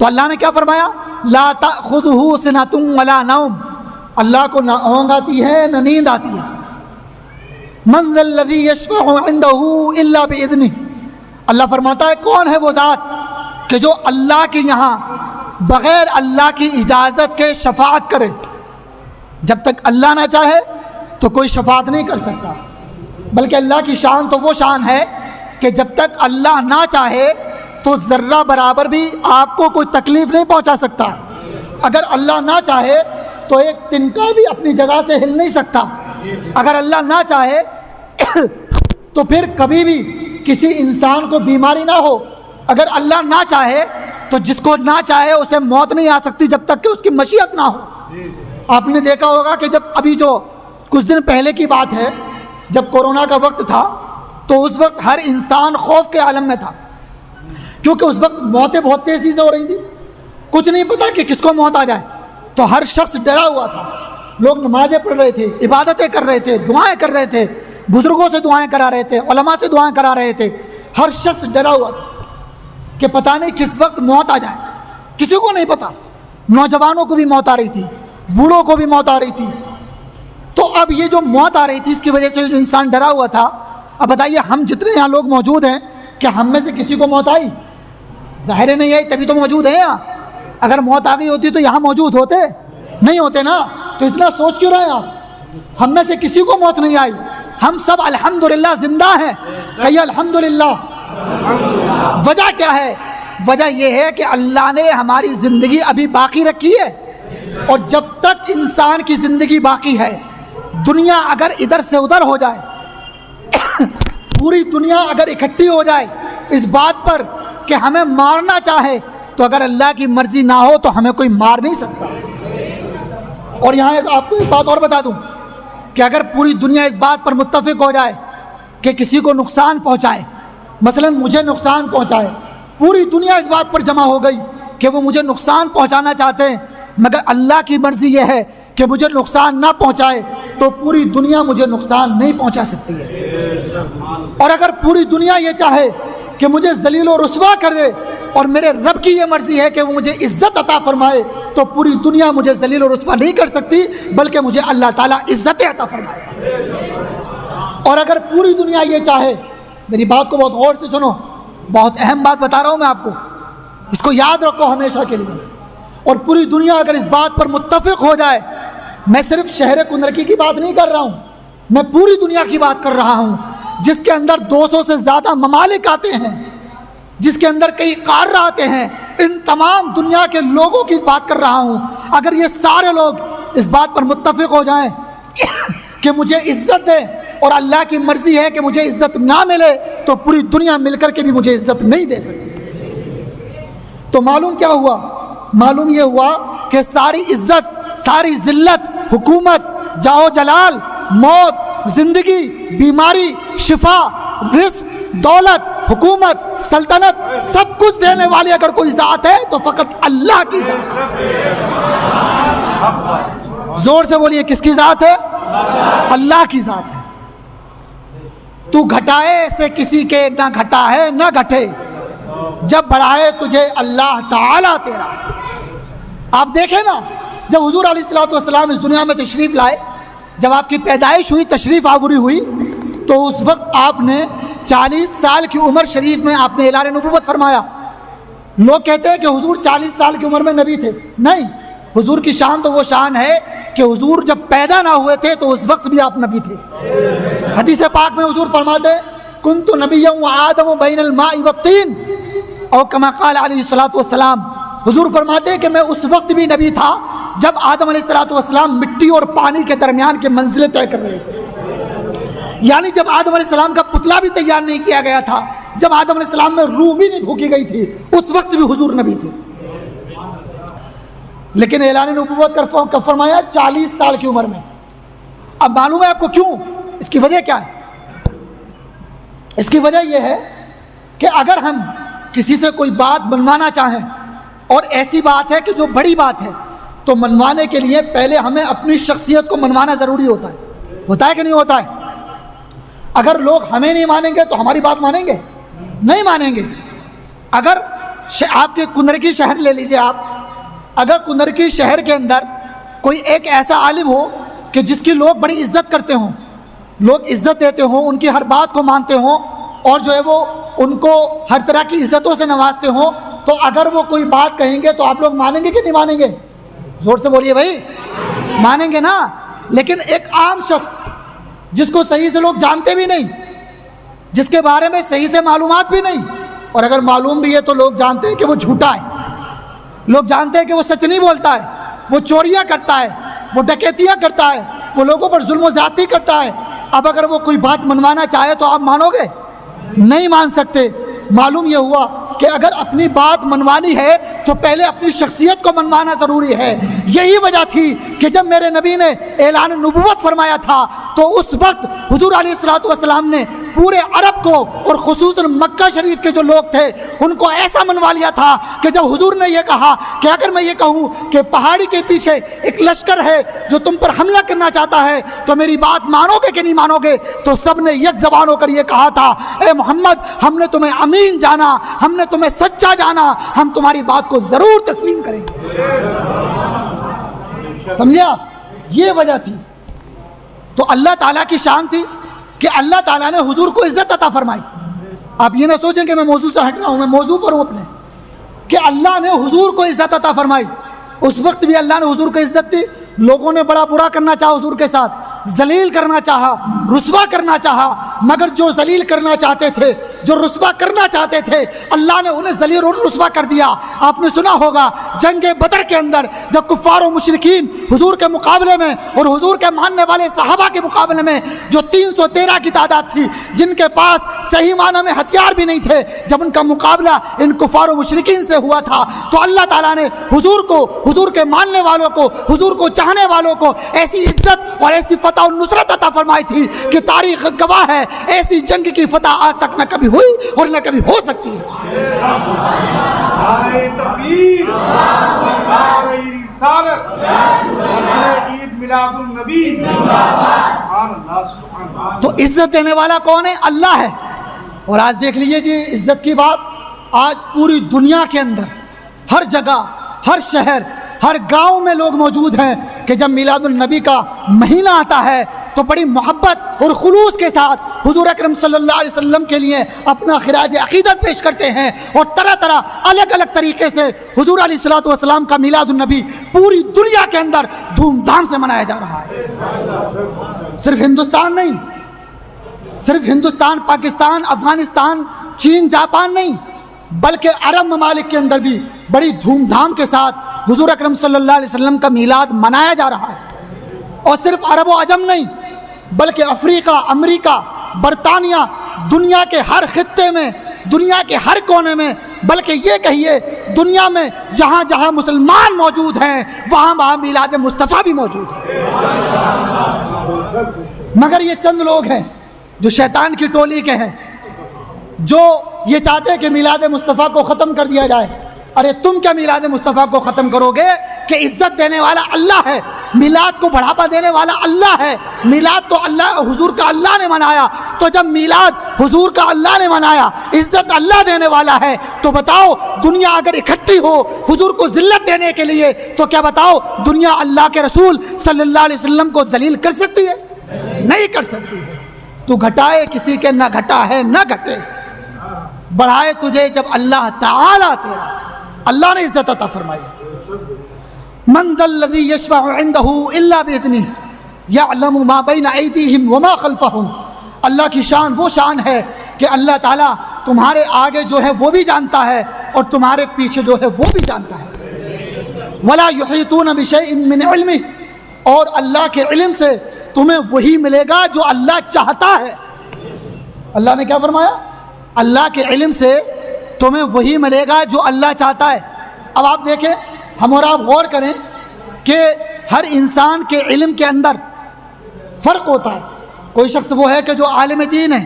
تو اللہ نے کیا فرمایا؟ لا تأخذہ سنۃ ولا نوم، اللہ کو نہ اونگ آتی ہے نہ نیند آتی ہے۔ من ذا الذی یشفع عندہ الا باذنہ، اللہ فرماتا ہے کون ہے وہ ذات کہ جو اللہ کے یہاں بغیر اللہ کی اجازت کے شفاعت کرے۔ جب تک اللہ نہ چاہے تو کوئی شفاعت نہیں کر سکتا، بلکہ اللہ کی شان تو وہ شان ہے کہ جب تک اللہ نہ چاہے تو ذرہ برابر بھی آپ کو کوئی تکلیف نہیں پہنچا سکتا۔ اگر اللہ نہ چاہے تو ایک تنکا بھی اپنی جگہ سے ہل نہیں سکتا۔ اگر اللہ نہ چاہے تو پھر کبھی بھی کسی انسان کو بیماری نہ ہو۔ اگر اللہ نہ چاہے تو جس کو نہ چاہے اسے موت نہیں آ سکتی جب تک کہ اس کی مشیت نہ ہو۔ آپ نے دیکھا ہوگا کہ جب ابھی جو کچھ دن پہلے کی بات ہے، جب کورونا کا وقت تھا تو اس وقت ہر انسان خوف کے عالم میں تھا، کیونکہ اس وقت موتیں بہت تیزی سے ہو رہی تھیں، کچھ نہیں پتا کہ کس کو موت آ جائے۔ تو ہر شخص ڈرا ہوا تھا، لوگ نمازیں پڑھ رہے تھے، عبادتیں کر رہے تھے، دعائیں کر رہے تھے، بزرگوں سے دعائیں کرا رہے تھے، علماء سے دعائیں کرا رہے تھے۔ ہر شخص ڈرا ہوا تھا کہ پتہ نہیں کس وقت موت آ جائے، کسی کو نہیں پتا۔ نوجوانوں کو بھی موت آ رہی تھی، بوڑھوں کو بھی موت آ رہی تھی۔ تو اب یہ جو موت آ رہی تھی اس کی وجہ سے جو انسان ڈرا ہوا تھا، اب بتائیے ہم جتنے یہاں لوگ موجود ہیں کہ ہم میں سے کسی کو موت آئی؟ ظاہر ہے نہیں آئی، تبھی تو موجود ہیں یہاں۔ اگر موت آ گئی ہوتی تو یہاں موجود ہوتے نہیں ہوتے نا، تو اتنا سوچ کیوں رہے ہیں آپ؟ ہم میں سے کسی کو موت نہیں آئی، ہم سب الحمدللہ زندہ ہیں۔ کہیے الحمدللہ۔ وجہ کیا ہے؟ وجہ یہ ہے کہ اللہ نے ہماری زندگی ابھی باقی رکھی ہے، اور جب تک انسان کی زندگی باقی ہے، دنیا اگر ادھر سے ادھر ہو جائے، پوری دنیا اگر اکٹھی ہو جائے اس بات پر کہ ہمیں مارنا چاہے، تو اگر اللہ کی مرضی نہ ہو تو ہمیں کوئی مار نہیں سکتا۔ اور یہاں آپ کو ایک بات اور بتا دوں کہ اگر پوری دنیا اس بات پر متفق ہو جائے کہ کسی کو نقصان پہنچائے، مثلا مجھے نقصان پہنچائے، پوری دنیا اس بات پر جمع ہو گئی کہ وہ مجھے نقصان پہنچانا چاہتے ہیں، مگر اللہ کی مرضی یہ ہے کہ مجھے نقصان نہ پہنچائے، تو پوری دنیا مجھے نقصان نہیں پہنچا سکتی ہے۔ اور اگر پوری دنیا یہ چاہے کہ مجھے ذلیل و رسوا کر دے، اور میرے رب کی یہ مرضی ہے کہ وہ مجھے عزت عطا فرمائے، تو پوری دنیا مجھے ذلیل و رسوا نہیں کر سکتی، بلکہ مجھے اللہ تعالیٰ عزت عطا فرمائے۔ اور اگر پوری دنیا یہ چاہے، میری بات کو بہت غور سے سنو، بہت اہم بات بتا رہا ہوں میں آپ کو، اس کو یاد رکھو ہمیشہ کے لیے۔ اور پوری دنیا اگر اس بات پر متفق ہو جائے، میں صرف شہر کنرکی کی بات نہیں کر رہا ہوں، میں پوری دنیا کی بات کر رہا ہوں، جس کے اندر 200 سے زیادہ ممالک آتے ہیں، جس کے اندر کئی قارہ آتے ہیں، ان تمام دنیا کے لوگوں کی بات کر رہا ہوں۔ اگر یہ سارے لوگ اس بات پر متفق ہو جائیں کہ مجھے عزت دے، اور اللہ کی مرضی ہے کہ مجھے عزت نہ ملے، تو پوری دنیا مل کر کے بھی مجھے عزت نہیں دے سکتی۔ تو معلوم کیا ہوا؟ معلوم یہ ہوا کہ ساری عزت، ساری ذلت، حکومت، جاہ و جلال، موت، زندگی، بیماری، شفا، رزق، دولت، حکومت، سلطنت، سب کچھ دینے والی اگر کوئی ذات ہے تو فقط اللہ کی ذات ہے۔ زور سے بولیے، کس کی ذات ہے؟ اللہ کی ذات ہے۔ تو گھٹائے سے کسی کے نہ گھٹا ہے نہ گھٹے، جب بڑھائے تجھے اللہ تعالیٰ تیرا۔ آپ دیکھیں نا، جب حضور علیہ الصلوۃ والسلام اس دنیا میں تشریف لائے، جب آپ کی پیدائش ہوئی، تشریف آوری ہوئی، تو اس وقت آپ نے 40 سال کی عمر شریف میں آپ نے اعلان نبوت فرمایا۔ لوگ کہتے ہیں کہ حضور 40 سال کی عمر میں نبی تھے، نہیں، حضور کی شان تو وہ شان ہے کہ حضور جب پیدا نہ ہوئے تھے تو اس وقت بھی آپ نبی تھے۔ حدیث پاک میں حضور فرماتے ہیں کنت نبیا وآدم بین الماء والطین، اور کما قال علیہ الصلوۃ والسلام، حضور فرماتے ہیں کہ میں اس وقت بھی نبی تھا جب آدم علیہ الصلوۃ والسلام مٹی اور پانی کے درمیان کے منزلیں طے کر رہے تھے۔ یعنی جب آدم علیہ السلام کا پتلا بھی تیار نہیں کیا گیا تھا، جب آدم علیہ السلام میں روح بھی نہیں پھونکی گئی تھی، اس وقت بھی حضور نبی تھے۔ لیکن اعلان نبوت کا فرمایا 40 سال کی عمر میں۔ اب معلوم ہے آپ کو کیوں؟ اس کی وجہ کیا ہے؟ اس کی وجہ یہ ہے کہ اگر ہم کسی سے کوئی بات منوانا چاہیں، اور ایسی بات ہے کہ جو بڑی بات ہے، تو منوانے کے لیے پہلے ہمیں اپنی شخصیت کو منوانا ضروری ہوتا ہے کہ نہیں ہوتا ہے؟ اگر لوگ ہمیں نہیں مانیں گے تو ہماری بات مانیں گے؟ نہیں مانیں گے۔ اگر آپ کے کنرکی شہر لے لیجئے آپ، اگر کنرکی شہر کے اندر کوئی ایک ایسا عالم ہو کہ جس کی لوگ بڑی عزت کرتے ہوں، لوگ عزت دیتے ہوں، ان کی ہر بات کو مانتے ہوں، اور جو ہے وہ ان کو ہر طرح کی عزتوں سے نوازتے ہوں، تو اگر وہ کوئی بات کہیں گے تو آپ لوگ مانیں گے کہ نہیں مانیں گے؟ زور سے بولیے بھائی، مانیں گے نا؟ لیکن ایک عام شخص جس کو صحیح سے لوگ جانتے بھی نہیں، جس کے بارے میں صحیح سے معلومات بھی نہیں، اور اگر معلوم بھی ہے تو لوگ جانتے ہیں کہ وہ جھوٹا ہے، لوگ جانتے ہیں کہ وہ سچ نہیں بولتا ہے، وہ چوریاں کرتا ہے، وہ ڈکیتیاں کرتا ہے، وہ لوگوں پر ظلم و زیادتی کرتا ہے، اب اگر وہ کوئی بات منوانا چاہے تو آپ مانو گے؟ نہیں مان سکتے۔ معلوم یہ ہوا کہ اگر اپنی بات منوانی ہے تو پہلے اپنی شخصیت کو منوانا ضروری ہے۔ یہی وجہ تھی کہ جب میرے نبی نے اعلان نبوت فرمایا تھا تو اس وقت حضور علیہ الصلوۃ والسلام نے پورے عرب کو اور خصوصاً مکہ شریف کے جو لوگ تھے ان کو ایسا منوا لیا تھا کہ جب حضور نے یہ کہا کہ اگر میں یہ کہوں کہ پہاڑی کے پیچھے ایک لشکر ہے جو تم پر حملہ کرنا چاہتا ہے تو میری بات مانو گے کہ نہیں مانو گے، تو سب نے یک زبان ہو کر یہ کہا تھا، اے محمد ہم نے تمہیں امین جانا، ہم نے تمہیں سچا جانا، ہم تمہاری بات کو ضرور تسلیم کریں گے۔ سمجھے آپ؟ یہ وجہ تھی۔ تو اللہ تعالیٰ کی شان تھی کہ اللہ تعالیٰ نے حضور کو عزت عطا فرمائی۔ آپ یہ نہ سوچیں کہ میں موضوع سے ہٹ رہا ہوں، میں موضوع پر ہوں اپنے، کہ اللہ نے حضور کو عزت عطا فرمائی۔ اس وقت بھی اللہ نے حضور کو عزت دی، لوگوں نے بڑا برا کرنا چاہا حضور کے ساتھ، ذلیل کرنا چاہا، رسوا کرنا چاہا، مگر جو ذلیل کرنا چاہتے تھے، جو رسوا کرنا چاہتے تھے، اللہ نے انہیں ذلیل اور رسوا کر دیا۔ آپ نے سنا ہوگا جنگ بدر کے اندر جب کفار و مشرکین حضور کے مقابلے میں اور حضور کے ماننے والے صحابہ کے مقابلے میں جو 313 کی تعداد تھی، جن کے پاس صحیح معنی میں ہتھیار بھی نہیں تھے، جب ان کا مقابلہ ان کفار و مشرکین سے ہوا تھا تو اللہ تعالیٰ نے حضور کو، حضور کے ماننے والوں کو، حضور کو چاہنے والوں کو ایسی عزت اور ایسی فتح و نصرت عطا فرمائی تھی کہ تاریخ گواہ ہے ایسی جنگ کی فتح آج تک نہ کبھی ہوئی اور نہ کبھی ہو سکتی ہے۔ نعرہ تکبیر، نعرہ رسالت، عید میلاد النبی، سبحان اللہ سبحان اللہ۔ تو عزت دینے والا کون ہے؟ اللہ ہے۔ اور آج دیکھ لیجئے جی عزت کی بات، آج پوری دنیا کے اندر ہر جگہ، ہر شہر، ہر گاؤں میں لوگ موجود ہیں کہ جب میلاد النبی کا مہینہ آتا ہے تو بڑی محبت اور خلوص کے ساتھ حضور اکرم صلی اللہ علیہ وسلم کے لیے اپنا خراج عقیدت پیش کرتے ہیں، اور طرح طرح الگ الگ طریقے سے حضور علیہ الصلوۃ والسلام کا میلاد النبی پوری دنیا کے اندر دھوم دھام سے منایا جا رہا ہے۔ صرف ہندوستان نہیں، صرف ہندوستان، پاکستان، افغانستان، چین، جاپان نہیں، بلکہ عرب ممالک کے اندر بھی بڑی دھوم دھام کے ساتھ حضور اکرم صلی اللہ علیہ وسلم کا میلاد منایا جا رہا ہے۔ اور صرف عرب و عجم نہیں، بلکہ افریقہ، امریکہ، برطانیہ، دنیا کے ہر خطے میں، دنیا کے ہر کونے میں، بلکہ یہ کہیے دنیا میں جہاں جہاں مسلمان موجود ہیں وہاں وہاں میلاد مصطفیٰ بھی موجود ہے۔ مگر یہ چند لوگ ہیں جو شیطان کی ٹولی کے ہیں، جو یہ چاہتے ہیں کہ میلاد مصطفیٰ کو ختم کر دیا جائے۔ ارے تم کیا میلاد مصطفیٰ کو ختم کرو گے؟ کہ عزت دینے والا اللہ ہے، میلاد کو بڑھاپا دینے والا اللہ ہے، میلاد تو اللہ، حضور کا اللہ نے منایا، تو جب میلاد حضور کا اللہ نے منایا، عزت اللہ دینے والا ہے، تو بتاؤ دنیا اگر اکٹھی ہو حضور کو ذلت دینے کے لیے تو کیا بتاؤ دنیا اللہ کے رسول صلی اللہ علیہ وسلم کو ذلیل کر سکتی ہے؟ نہیں کر سکتی۔ تو گھٹائے کسی کے نہ گھٹا ہے نہ گھٹے، بڑھائے تجھے جب اللہ تعالیٰ تیرا، اللہ نے عزت عطا فرمائی۔ من ذا الذی یشفع عنده الا باذنہ یعلم ما بین ایدیہم وما خلفہم۔ اللہ کی شان وہ شان ہے کہ اللہ تعالیٰ تمہارے آگے جو ہے وہ بھی جانتا ہے اور تمہارے پیچھے جو ہے وہ بھی جانتا ہے۔ ولا یحیطون بشیء من علمہ، اور اللہ کے علم سے تمہیں وہی ملے گا جو اللہ چاہتا ہے۔ اللہ نے کیا فرمایا؟ اللہ کے علم سے تمہیں وہی ملے گا جو اللہ چاہتا ہے۔ اب آپ دیکھیں، ہم اور آپ غور کریں کہ ہر انسان کے علم کے اندر فرق ہوتا ہے۔ کوئی شخص وہ ہے کہ جو عالم دین ہے،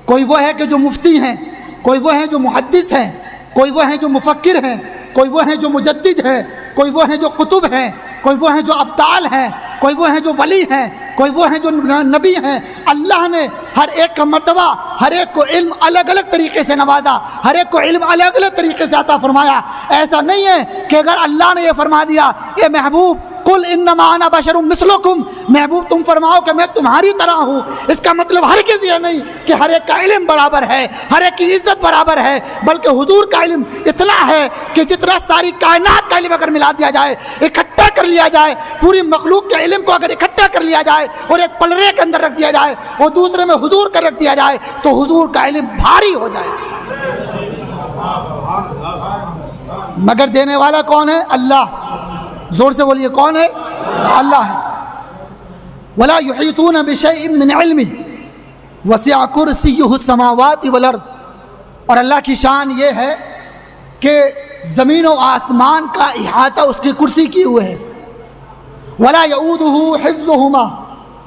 کوئی وہ ہے کہ جو مفتی ہیں، کوئی وہ ہیں جو محدث ہیں، کوئی وہ ہیں جو مفکر ہیں، کوئی وہ ہیں جو مجدد ہیں، کوئی وہ ہیں جو قطب ہیں، کوئی وہ ہیں جو ابدال ہیں، کوئی وہ ہیں جو ولی ہیں، کوئی وہ ہیں جو نبی ہیں۔ اللہ نے ہر ایک کا مرتبہ، ہر ایک کو علم الگ الگ طریقے سے نوازا، ہر ایک کو علم الگ الگ طریقے سے عطا فرمایا۔ ایسا نہیں ہے کہ اگر اللہ نے یہ فرما دیا اے محبوب قل انما انا بشر مثلکم، محبوب تم فرماؤ کہ میں تمہاری طرح ہوں، اس کا مطلب ہرگز یہ نہیں کہ ہر ایک کا علم برابر ہے، ہر ایک کی عزت برابر ہے، بلکہ حضور کا علم اتنا ہے کہ جتنا ساری کائنات کا علم اگر ملا دیا جائے، اکٹھا کر لیا جائے، پوری مخلوق کے علم کو اگر اکٹھا کر لیا جائے اور ایک پلڑے کے اندر رکھ دیا جائے اور دوسرے میں حضور کا رکھ دیا جائے تو حضور کا علم بھاری ہو جائے گا۔ مگر دینے والا کون ہے؟ اللہ۔ زور سے بولیے کون ہے؟ اللہ ہے۔ ولا يحيطون بشيء من علمه وسع كرسيه السماوات والارض، اور اللہ کی شان یہ ہے کہ زمین و آسمان کا احاطہ اس کی کرسی کیے ہوئے ہے۔ ولا يؤوده حفظهما،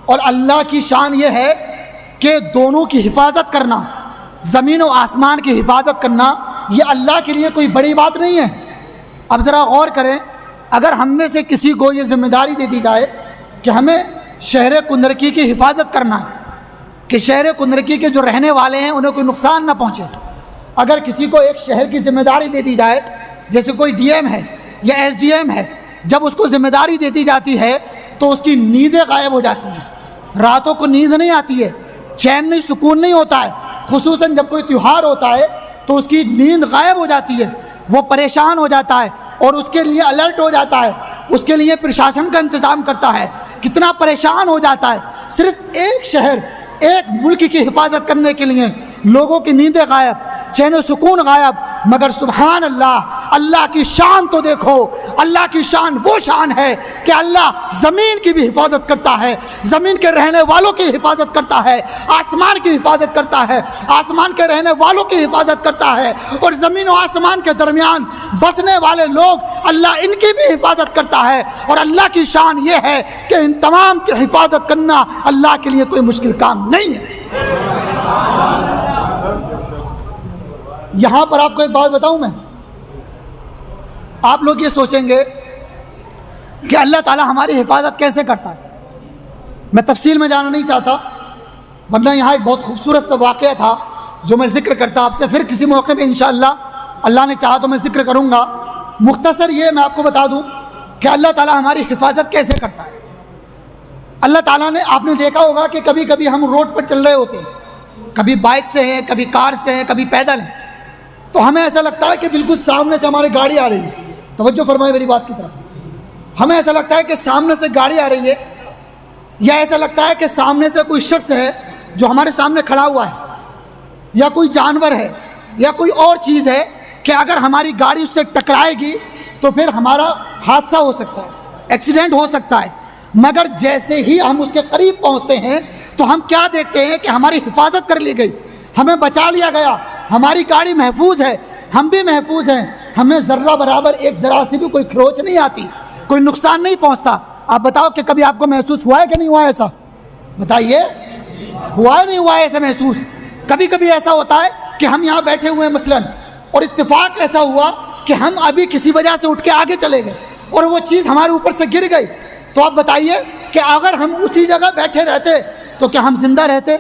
اور اللہ کی شان یہ ہے کہ دونوں کی حفاظت کرنا، زمین و آسمان کی حفاظت کرنا، یہ اللہ کے لیے کوئی بڑی بات نہیں ہے۔ اب ذرا غور کریں، اگر ہم میں سے کسی کو یہ ذمہ داری دے دی جائے کہ ہمیں شہر کندرکی کی حفاظت کرنا ہے، کہ شہر کندرکی کے جو رہنے والے ہیں انہیں کوئی نقصان نہ پہنچے، اگر کسی کو ایک شہر کی ذمہ داری دے دی جائے، جیسے کوئی ڈی ایم ہے یا ایس ڈی ایم ہے، جب اس کو ذمہ داری دے دی جاتی ہے تو اس کی نیندیں غائب ہو جاتی ہیں، راتوں کو نیند نہیں آتی ہے، چین نہیں، سکون نہیں ہوتا ہے، خصوصاً جب کوئی تہوار ہوتا ہے تو اس کی نیند غائب ہو جاتی ہے، وہ پریشان ہو جاتا ہے اور اس کے لیے الرٹ ہو جاتا ہے، اس کے لیے پرشاسن کا انتظام کرتا ہے، کتنا پریشان ہو جاتا ہے۔ صرف ایک شہر، ایک ملک کی حفاظت کرنے کے لیے لوگوں کی نیندیں غائب، چین و سکون غائب، مگر سبحان اللہ، اللہ کی شان تو دیکھو، اللہ کی شان وہ شان ہے کہ اللہ زمین کی بھی حفاظت کرتا ہے، زمین کے رہنے والوں کی حفاظت کرتا ہے، آسمان کی حفاظت کرتا ہے، آسمان کے رہنے والوں کی حفاظت کرتا ہے، اور زمین و آسمان کے درمیان بسنے والے لوگ اللہ ان کی بھی حفاظت کرتا ہے۔ اور اللہ کی شان یہ ہے کہ ان تمام کی حفاظت کرنا اللہ کے لیے کوئی مشکل کام نہیں ہے۔ یہاں پر آپ کو ایک بات بتاؤں میں، آپ لوگ یہ سوچیں گے کہ اللہ تعالیٰ ہماری حفاظت کیسے کرتا ہے۔ میں تفصیل میں جانا نہیں چاہتا، ورنہ یہاں ایک بہت خوبصورت سا واقعہ تھا جو میں ذکر کرتا آپ سے، پھر کسی موقع پہ انشاءاللہ اللہ نے چاہا تو میں ذکر کروں گا۔ مختصر یہ میں آپ کو بتا دوں کہ اللہ تعالیٰ ہماری حفاظت کیسے کرتا ہے۔ اللہ تعالیٰ نے، آپ نے دیکھا ہوگا کہ کبھی کبھی ہم روڈ پر چل رہے ہوتے ہیں، کبھی بائک سے ہیں، کبھی کار سے ہیں، کبھی پیدل ہیں، تو ہمیں ایسا لگتا ہے کہ بالکل سامنے سے ہماری گاڑی آ رہی ہے۔ توجہ فرمائے میری بات کی طرف۔ ہمیں ایسا لگتا ہے کہ سامنے سے گاڑی آ رہی ہے، یا ایسا لگتا ہے کہ سامنے سے کوئی شخص ہے جو ہمارے سامنے کھڑا ہوا ہے، یا کوئی جانور ہے، یا کوئی اور چیز ہے کہ اگر ہماری گاڑی اس سے ٹکرائے گی تو پھر ہمارا حادثہ ہو سکتا ہے، ایکسیڈنٹ ہو سکتا ہے۔ مگر جیسے ہی ہم اس کے قریب پہنچتے ہیں تو ہم کیا دیکھتے ہیں کہ ہماری حفاظت کر لی گئی، ہمیں بچا لیا گیا، ہماری گاڑی محفوظ ہے، ہم بھی محفوظ ہیں، ہمیں ذرہ برابر ایک ذرا سے بھی کوئی کھروچ نہیں آتی، کوئی نقصان نہیں پہنچتا۔ آپ بتاؤ کہ کبھی آپ کو محسوس ہوا ہے کہ نہیں ہوا ہے ایسا؟ بتائیے، ہوا ہے نہیں ہوا ہے ایسا محسوس؟ کبھی کبھی ایسا ہوتا ہے کہ ہم یہاں بیٹھے ہوئے ہیں مثلاً، اور اتفاق ایسا ہوا کہ ہم ابھی کسی وجہ سے اٹھ کے آگے چلے گئے اور وہ چیز ہمارے اوپر سے گر گئی، تو آپ بتائیے کہ اگر ہم اسی جگہ بیٹھے رہتے تو کیا ہم زندہ رہتے؟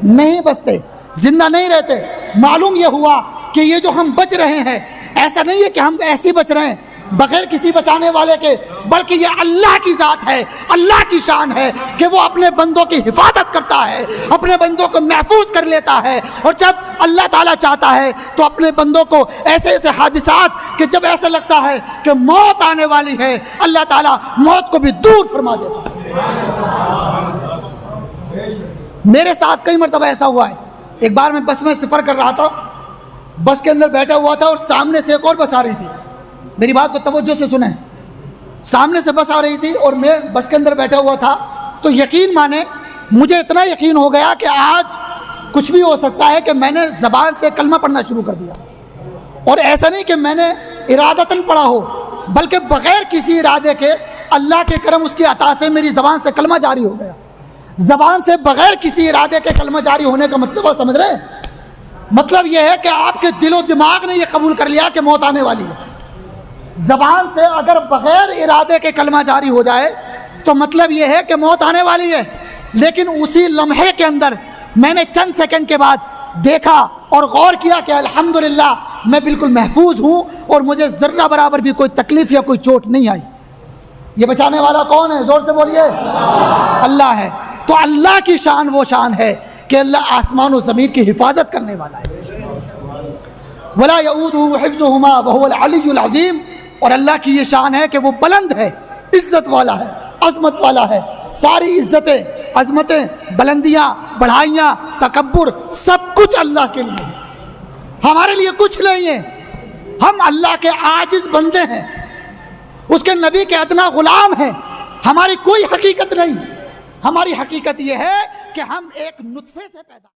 نہیں بچتے، زندہ نہیں رہتے۔ معلوم یہ ہوا کہ یہ جو ہم بچ رہے ہیں، ایسا نہیں ہے کہ ہم ایسے بچ رہے ہیں بغیر کسی بچانے والے کے، بلکہ یہ اللہ کی ذات ہے، اللہ کی شان ہے کہ وہ اپنے بندوں کی حفاظت کرتا ہے، اپنے بندوں کو محفوظ کر لیتا ہے۔ اور جب اللہ تعالیٰ چاہتا ہے تو اپنے بندوں کو ایسے ایسے حادثات کہ جب ایسا لگتا ہے کہ موت آنے والی ہے، اللہ تعالیٰ موت کو بھی دور فرما دیتا ہے۔ میرے ساتھ کئی مرتبہ ایسا ہوا ہے۔ ایک بار میں بس میں سفر کر رہا تھا، بس کے اندر بیٹھا ہوا تھا اور سامنے سے ایک اور بس آ رہی تھی۔ میری بات کو توجہ سے سنیں، سامنے سے بس آ رہی تھی اور میں بس کے اندر بیٹھا ہوا تھا، تو یقین مانے مجھے اتنا یقین ہو گیا کہ آج کچھ بھی ہو سکتا ہے کہ میں نے زبان سے کلمہ پڑھنا شروع کر دیا، اور ایسا نہیں کہ میں نے ارادتاً پڑھا ہو، بلکہ بغیر کسی ارادے کے اللہ کے کرم اس کی عطا سے میری زبان سے کلمہ جاری ہو گیا۔ زبان سے بغیر کسی ارادے کے کلمہ جاری ہونے کا مطلب آپ سمجھ رہے ہیں؟ مطلب یہ ہے کہ آپ کے دل و دماغ نے یہ قبول کر لیا کہ موت آنے والی ہے۔ زبان سے اگر بغیر ارادے کے کلمہ جاری ہو جائے تو مطلب یہ ہے کہ موت آنے والی ہے، لیکن اسی لمحے کے اندر میں نے چند سیکنڈ کے بعد دیکھا اور غور کیا کہ الحمدللہ میں بالکل محفوظ ہوں اور مجھے ذرہ برابر بھی کوئی تکلیف یا کوئی چوٹ نہیں آئی۔ یہ بچانے والا کون ہے؟ زور سے بولیے، اللہ ہے۔ تو اللہ کی شان وہ شان ہے کہ اللہ آسمان و زمین کی حفاظت کرنے والا ہے۔ وَلَا يَؤُودُهُ حِفْظُهُمَا وَهُوَ الْعَلِيُّ الْعَظِيمُ، اور اللہ کی یہ شان ہے کہ وہ بلند ہے، عزت والا ہے، عظمت والا ہے۔ ساری عزتیں، عظمتیں، بلندیاں، بڑھائیاں، تکبر سب کچھ اللہ کے لیے، ہمارے لیے کچھ نہیں ہے۔ ہم اللہ کے عاجز بندے ہیں، اس کے نبی کے ادنا غلام ہیں۔ ہماری کوئی حقیقت نہیں، ہماری حقیقت یہ ہے کہ ہم ایک نطفے سے پیدا